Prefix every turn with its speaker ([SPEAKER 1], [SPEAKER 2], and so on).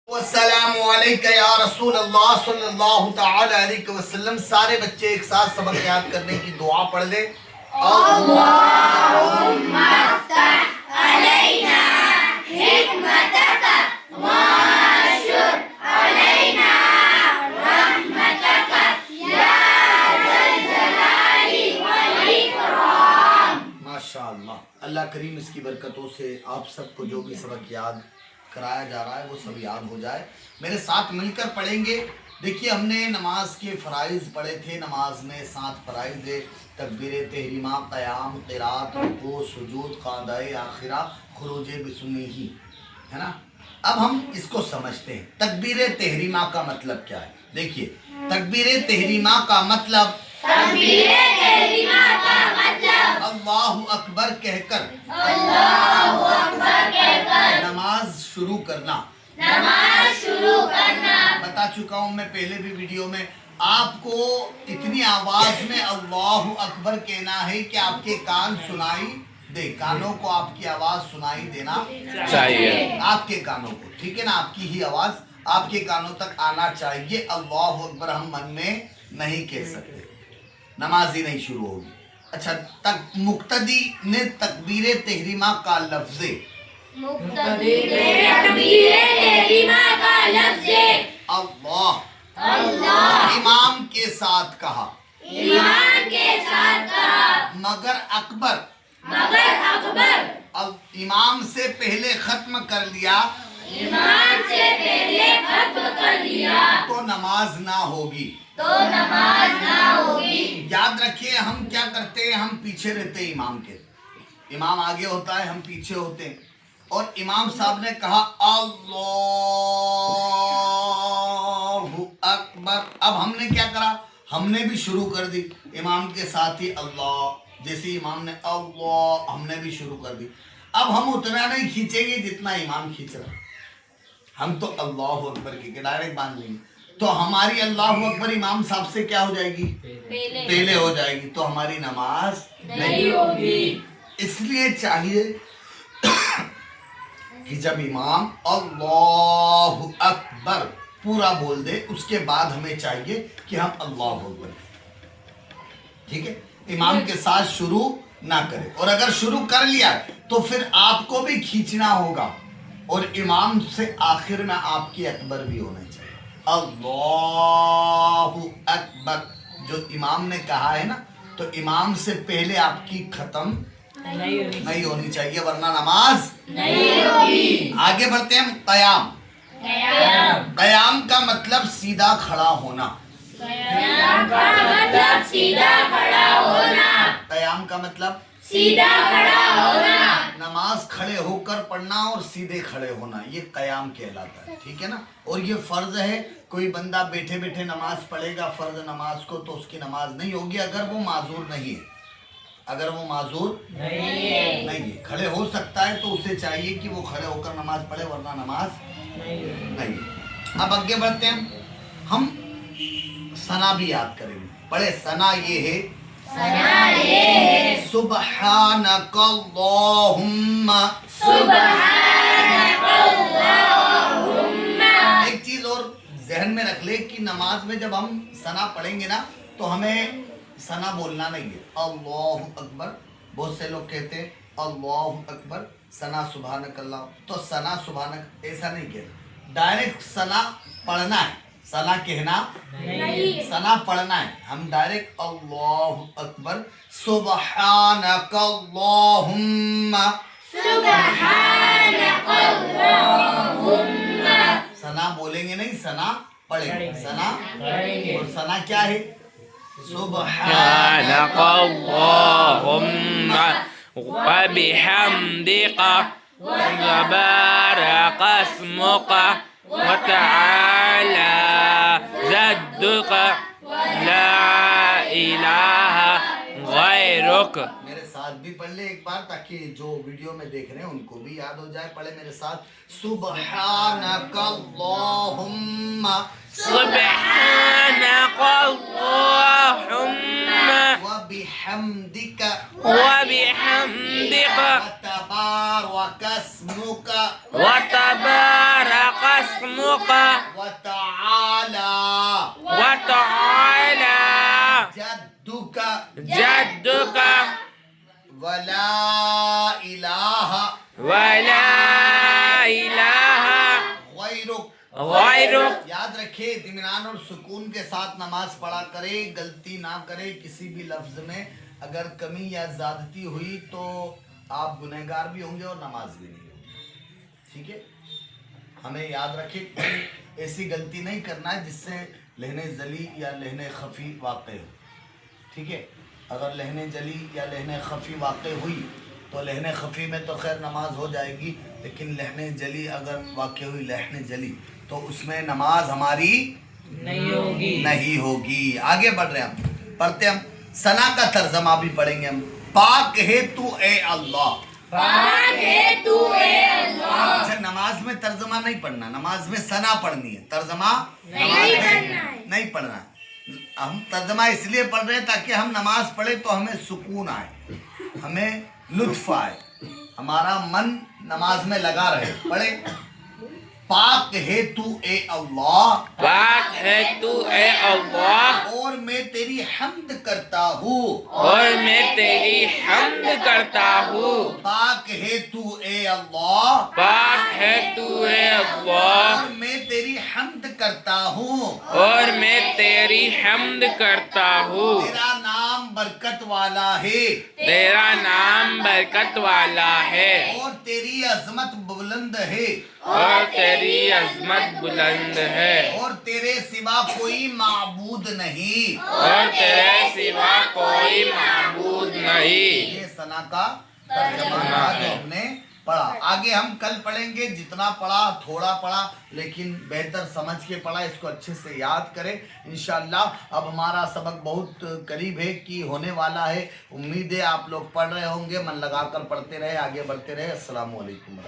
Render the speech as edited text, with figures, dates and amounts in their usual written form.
[SPEAKER 1] السلام علیکم یا رسول اللہ صلی اللہ تعالی علیہ وسلم. سارے بچے ایک ساتھ سبق یاد کرنے کی دعا پڑھ لیں.
[SPEAKER 2] اللہم افتح علینا حکمتک وانشر علینا رحمتک یا ذا الجلال والاکرام.
[SPEAKER 1] ماشاءاللہ. اللہ کریم اس کی برکتوں سے آپ سب کو جو بھی سبق یاد کرایا جا رہا ہے وہ سب یاد ہو جائے. میرے ساتھ مل کر پڑھیں گے. دیکھیے ہم نے نماز کے فرائض پڑھے تھے. نماز میں 7 فرائض ہے: تکبیر تحریمہ، قیام، قرات، رکوع، سجود، قعدہ آخرہ، خروج بسمہ، ہے نا. اب ہم اس کو سمجھتے ہیں. تکبیر تحریمہ کا مطلب کیا ہے؟ دیکھیے تکبیر تحریمہ کا مطلب اللہ اکبر کہہ کر نماز شروع کرنا. بتا چکا ہوں میں پہلے بھی ویڈیو میں. آپ کو اتنی آواز میں اللہ اکبر کہنا ہے کہ آپ کے کان سنائی دے. کانوں کو آپ کی آواز سنائی دینا چاہیے. آپ کے کانوں کو، ٹھیک ہے نا، آپ کی ہی آواز آپ کے کانوں تک آنا چاہیے. اللہ اکبر ہم من میں نہیں کہہ سکتے، نماز ہی نہیں شروع ہوگی. اچھا، مقتدی نے تکبیر تحریمہ کا لفظ اللہ امام کے ساتھ کہا، مگر اکبر امام سے پہلے ختم کر لیا تو نماز نہ ہوگی. یاد رکھیے ہم کیا کرتے ہیں، ہم پیچھے رہتے ہیں امام کے. امام آگے ہوتا ہے، ہم پیچھے ہوتے ہیں. اور امام صاحب نے کہا اللہ اکبر. اب ہم نے کیا کرا، ہم نے بھی شروع کر دی امام کے ساتھ ہی اللہ. جیسے امام نے اللہ، ہم نے بھی شروع کر دی. اب ہم اتنا نہیں کھینچیں گے جتنا امام کھینچ رہا. ہم تو اللہ اکبر کے ڈائریکٹ باندھ لیں گے. تو ہماری اللہ اکبر امام صاحب سے کیا ہو جائے گی؟ پہلے ہو جائے گی. تو ہماری نماز نہیں ہوگی. اس لیے چاہیے کہ جب امام اللہ اکبر پورا بول دے اس کے بعد ہمیں چاہیے کہ ہم اللہ اکبر، ٹھیک ہے، امام کے ساتھ شروع نہ کرے. اور اگر شروع کر لیا تو پھر آپ کو بھی کھینچنا ہوگا اور امام سے آخر میں آپ کی اکبر بھی ہونا چاہیے. اللہ اکبر جو امام نے کہا ہے نا، تو امام سے پہلے آپ کی ختم نہیں ہونی چاہیے، ورنہ نماز نہیں ہوگی. آگے بڑھتے ہیں. قیام. قیام کا مطلب سیدھا کھڑا ہونا. قیام کا مطلب سیدھا کھڑا ہونا. نماز کھڑے ہو کر پڑھنا اور سیدھے کھڑے ہونا، یہ قیام کہلاتا ہے. ٹھیک ہے نا. اور یہ فرض ہے. کوئی بندہ بیٹھے بیٹھے نماز پڑھے گا فرض نماز کو تو اس کی نماز نہیں ہوگی اگر وہ معذور نہیں ہے. اگر وہ معذور نہیں ہے، کھڑے ہو سکتا ہے تو اسے چاہیے کہ وہ کھڑے ہو کر نماز پڑھے، ورنہ نماز نہیں. اب آگے بڑھتے ہیں. ہم ثنا بھی یاد کریں گے. پڑھے. ثنا یہ ہے سبحانک اللہم. ایک چیز اور ذہن میں رکھ لے کہ نماز میں جب ہم ثنا پڑھیں گے نا تو ہمیں ثنا بولنا نہیں ہے. اللہ اکبر بہت سے لوگ کہتے ہیں اللہ اکبر ثنا سبحانک اللہ. تو ثنا سبحانک ایسا نہیں کہنا، ڈائریکٹ ثنا پڑھنا ہے. ثنا کہنا نہیں، ثنا پڑھنا ہے. ہم ڈائریکٹ اللہ اکبر سبحانک اللہم. ثنا بولیں گے نہیں، ثنا پڑھیں گے. ثنا اور ثنا کیا ہے؟
[SPEAKER 3] سبحانك اللهم وبحمدك وتبارك اسمك وتعالى جدك لا إله غيرك.
[SPEAKER 1] میرے ساتھ بھی پڑھ لے ایک بار تاکہ جو ویڈیو میں دیکھ رہے ہیں ان کو بھی یاد ہو جائے. پڑھے میرے ساتھ. سبحانک اللہم
[SPEAKER 3] سبحانك اللهم
[SPEAKER 1] وبحمدك
[SPEAKER 3] وبحمدك
[SPEAKER 1] وتبارك اسمك
[SPEAKER 3] وتبارك تبارك اسمك
[SPEAKER 1] وتعالى
[SPEAKER 3] وتعالى
[SPEAKER 1] جدك
[SPEAKER 3] جدك
[SPEAKER 1] ولا إله
[SPEAKER 3] ولا إله
[SPEAKER 1] غيرك
[SPEAKER 3] غيرك.
[SPEAKER 1] یاد رکھے اطمینان اور سکون کے ساتھ نماز پڑھا کرے، غلطی نہ کرے کسی بھی لفظ میں، اگر کمی یا زیادتی ہوئی تو آپ گنہگار بھی ہوں گے اور نماز بھی نہیں ہوگی. ٹھیک ہے، ہمیں یاد رکھے کوئی ایسی غلطی نہیں کرنا ہے جس سے لہن جلی یا لہن خفی واقع ہو. ٹھیک ہے، اگر لہن جلی یا لہن خفی واقع ہوئی تو لہن خفی میں تو خیر نماز ہو جائے گی، لیکن لہن جلی اگر واقع ہوئی لہن جلی تو اس میں نماز ہماری نہیں ہوگی. آگے بڑھ رہے ہیں ہم، پڑھتے ہم ثنا کا ترجمہ بھی پڑھیں گے ہم. پاک ہے تو اے اللہ.
[SPEAKER 2] پاک ہے تو اے اللہ.
[SPEAKER 1] اچھا، نماز میں ترجمہ نہیں پڑھنا، نماز میں ثنا پڑھنی ہے، ترجمہ نہیں پڑھنا. ہم ترجمہ اس لیے پڑھ رہے ہیں تاکہ ہم نماز پڑھیں تو ہمیں سکون آئے، ہمیں لطف آئے، ہمارا من نماز میں لگا رہے. پڑھے پاک ہے تو اے اللہ،
[SPEAKER 3] پاک ہے تو اے اللہ،
[SPEAKER 1] اور میں تیری حمد کرتا ہوں.
[SPEAKER 3] اور میں تیری حمد کرتا ہوں.
[SPEAKER 1] پاک ہے تو اے اللہ،
[SPEAKER 3] پاک ہے تو اے اللہ،
[SPEAKER 1] اور میں تیری حمد کرتا ہوں.
[SPEAKER 3] اور میں تیری حمد کرتا ہوں.
[SPEAKER 1] تیرا نام برکت والا ہے،
[SPEAKER 3] تیرا نام برکت والا ہے،
[SPEAKER 1] اور تیری عظمت بلند ہے،
[SPEAKER 3] اور تیری عظمت بلند ہے،
[SPEAKER 1] اور تیرے سوا کوئی معبود نہیں.
[SPEAKER 3] اور تیرے سوا کوئی معبود نہیں.
[SPEAKER 1] یہ ثنا کا ترجمہ تھا جو ہم نے پڑھا. آگے ہم کل پڑھیں گے، جتنا پڑھا تھوڑا پڑھا لیکن بہتر سمجھ کے پڑھا، اس کو اچھے سے یاد کریں انشاءاللہ. اب ہمارا سبق بہت قریب ہے کہ ہونے والا ہے، امید ہے آپ لوگ پڑھ رہے ہوں گے، من لگا کر پڑھتے رہے، آگے بڑھتے رہے. السلام علیکم.